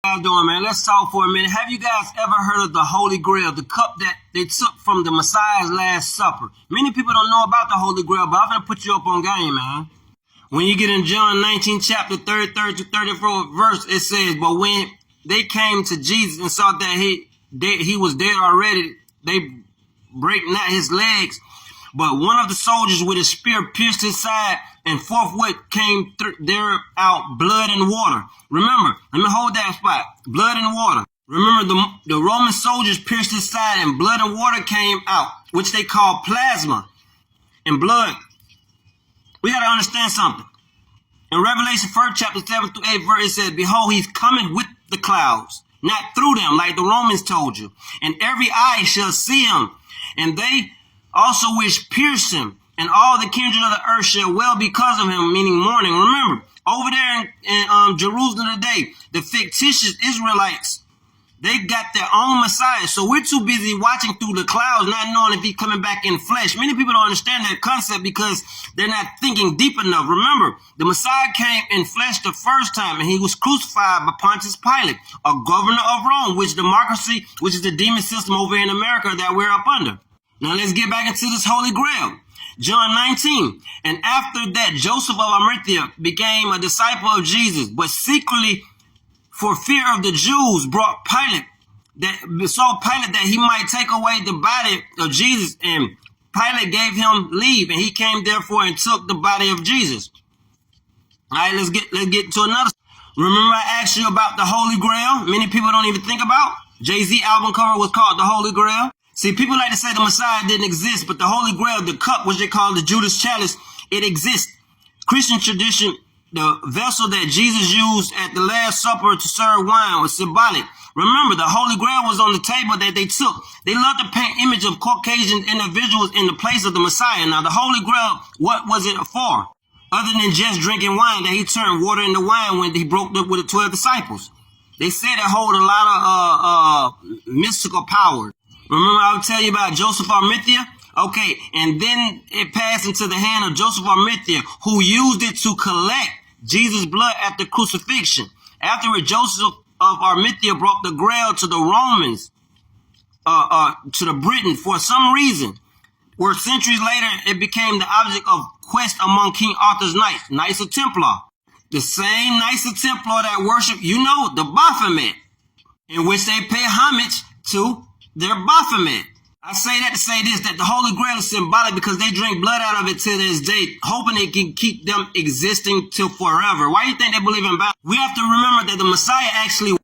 How you doing, man? Let's talk for a minute. Have you guys ever heard of the Holy Grail, the cup that they took from the Messiah's Last Supper? Many people don't know about the Holy Grail, but I'm going to put you up on game, man. When you get in John 19, chapter 33 to 34 verse, it says, but when they came to Jesus and saw that he was dead already, they break not his legs. But one of the soldiers with a spear pierced his side, and forthwith came there out blood and water. Remember, let me hold that spot. Blood and water. Remember, the Roman soldiers pierced his side, and blood and water came out, which they call plasma and blood. We got to understand something. In Revelation 1, chapter 7 through 8 verse, it says, behold, he's coming with the clouds, not through them, like the Romans told you. And every eye shall see him, and they also which pierced him, and all the kindred of the earth shall well because of him, meaning mourning. Remember, over there in Jerusalem today, the fictitious Israelites, they got their own Messiah. So we're too busy watching through the clouds, not knowing if he's coming back in flesh. Many people don't understand that concept because they're not thinking deep enough. Remember, the Messiah came in flesh the first time, and he was crucified by Pontius Pilate, a governor of Rome, which democracy, which is the demon system over in America that we're up under. Now let's get back into this Holy Grail. John 19. And after that, Joseph of Arimathea became a disciple of Jesus, but secretly for fear of the Jews brought Pilate that he might take away the body of Jesus. And Pilate gave him leave, and he came therefore and took the body of Jesus. All right, let's get to another. Remember I asked you about the Holy Grail? Many people don't even think about. Jay-Z album cover was called the Holy Grail. See, people like to say the Messiah didn't exist, but the Holy Grail, the cup, which they call the Judas chalice, it exists. Christian tradition, the vessel that Jesus used at the Last Supper to serve wine was symbolic. Remember, the Holy Grail was on the table that they took. They loved to paint image of Caucasian individuals in the place of the Messiah. Now, the Holy Grail, what was it for? Other than just drinking wine, that he turned water into wine when he broke up with the 12 disciples. They say that hold a lot of mystical power. Remember I was telling you about Joseph of Arimathea? Okay, and then it passed into the hand of Joseph of Arimathea, who used it to collect Jesus' blood at the crucifixion. Afterward, Joseph of Arimathea brought the Grail to the Romans, to the Britain for some reason, where centuries later it became the object of quest among King Arthur's Knights of Templar. The same Knights of Templar that worship, the Baphomet, in which they pay homage to their Baphomet. I say that to say this, that the Holy Grail is symbolic because they drink blood out of it till this day, hoping it can keep them existing till forever. Why do you think they believe in Baphomet? We have to remember that the Messiah actually